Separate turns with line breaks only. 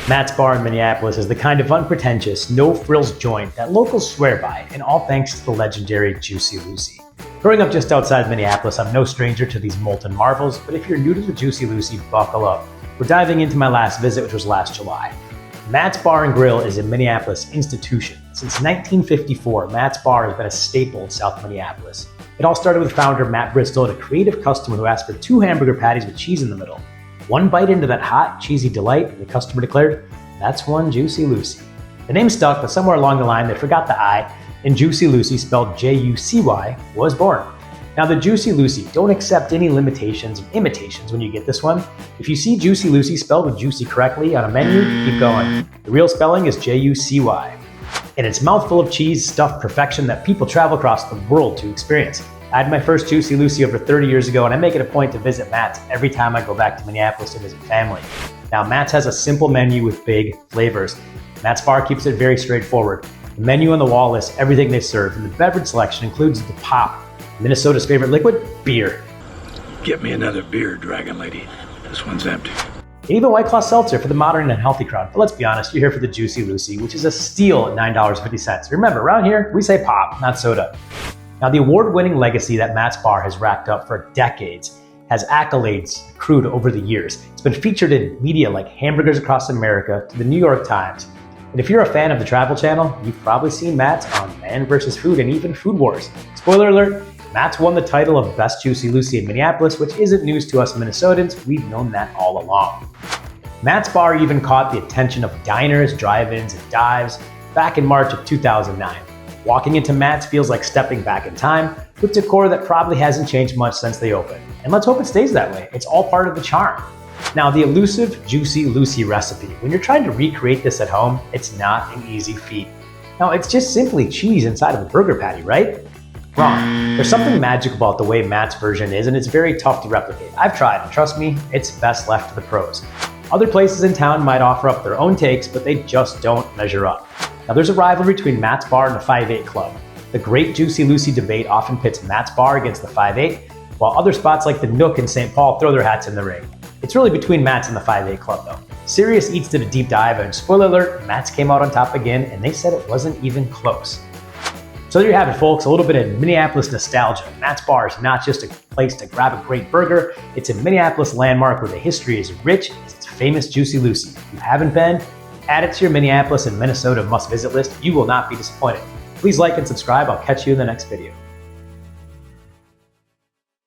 Matt's Bar in Minneapolis is the kind of unpretentious, no-frills joint that locals swear by, and all thanks to the legendary Jucy Lucy. Growing up just outside Minneapolis, I'm no stranger to these molten marvels, but if you're new to the Jucy Lucy, buckle up. We're diving into my last visit, which was last July. Matt's Bar and Grill is a Minneapolis institution. Since 1954, Matt's Bar has been a staple in South Minneapolis. It all started with founder Matt Bristol and a creative customer who asked for 2 hamburger patties with cheese in the middle. One bite into that hot, cheesy delight, and the customer declared, "That's one Jucy Lucy." The name stuck, but somewhere along the line they forgot the I, and Jucy Lucy, spelled J-U-C-Y, was born. Now the Jucy Lucy, don't accept any limitations and imitations when you get this one. If you see Jucy Lucy spelled with juicy correctly on a menu, keep going. The real spelling is J-U-C-Y. And it's mouthful of cheese, stuffed perfection that people travel across the world to experience. I had my first Jucy Lucy over 30 years ago, and I make it a point to visit Matt's every time I go back to Minneapolis to visit family. Now, Matt's has a simple menu with big flavors. Matt's Bar keeps it very straightforward. The menu on the wall lists everything they serve, and the beverage selection includes the pop, Minnesota's favorite liquid, beer.
Get me another beer, Dragon Lady. This one's empty.
And even White Claw Seltzer for the modern and healthy crowd. But let's be honest, you're here for the Jucy Lucy, which is a steal at $9.50. Remember, around here, we say pop, not soda. Now, the award-winning legacy that Matt's Bar has racked up for decades has accolades accrued over the years. It's been featured in media like Hamburgers Across America to the New York Times. And if you're a fan of the Travel Channel, you've probably seen Matt's on Man vs. Food and even Food Wars. Spoiler alert, Matt's won the title of Best Jucy Lucy in Minneapolis, which isn't news to us Minnesotans. We've known that all along. Matt's Bar even caught the attention of diners, drive-ins, and dives back in March of 2009. Walking into Matt's feels like stepping back in time, with decor that probably hasn't changed much since they opened. And let's hope it stays that way. It's all part of the charm. Now, the elusive Jucy Lucy recipe. When you're trying to recreate this at home, it's not an easy feat. Now, it's just simply cheese inside of a burger patty, right? Wrong. There's something magical about the way Matt's version is, and it's very tough to replicate. I've tried, and trust me, it's best left to the pros. Other places in town might offer up their own takes, but they just don't measure up. Now, there's a rivalry between Matt's Bar and the 5-8 Club. The great Jucy Lucy debate often pits Matt's Bar against the 5-8, while other spots like the Nook in St. Paul throw their hats in the ring. It's really between Matt's and the 5-8 Club, though. Serious Eats did a deep dive, and spoiler alert, Matt's came out on top again, and they said it wasn't even close. So there you have it, folks, a little bit of Minneapolis nostalgia. Matt's Bar is not just a place to grab a great burger, it's a Minneapolis landmark where the history is rich as its famous Jucy Lucy. If you haven't been, add it to your Minneapolis and Minnesota must-visit list. You will not be disappointed. Please like and subscribe. I'll catch you in the next video.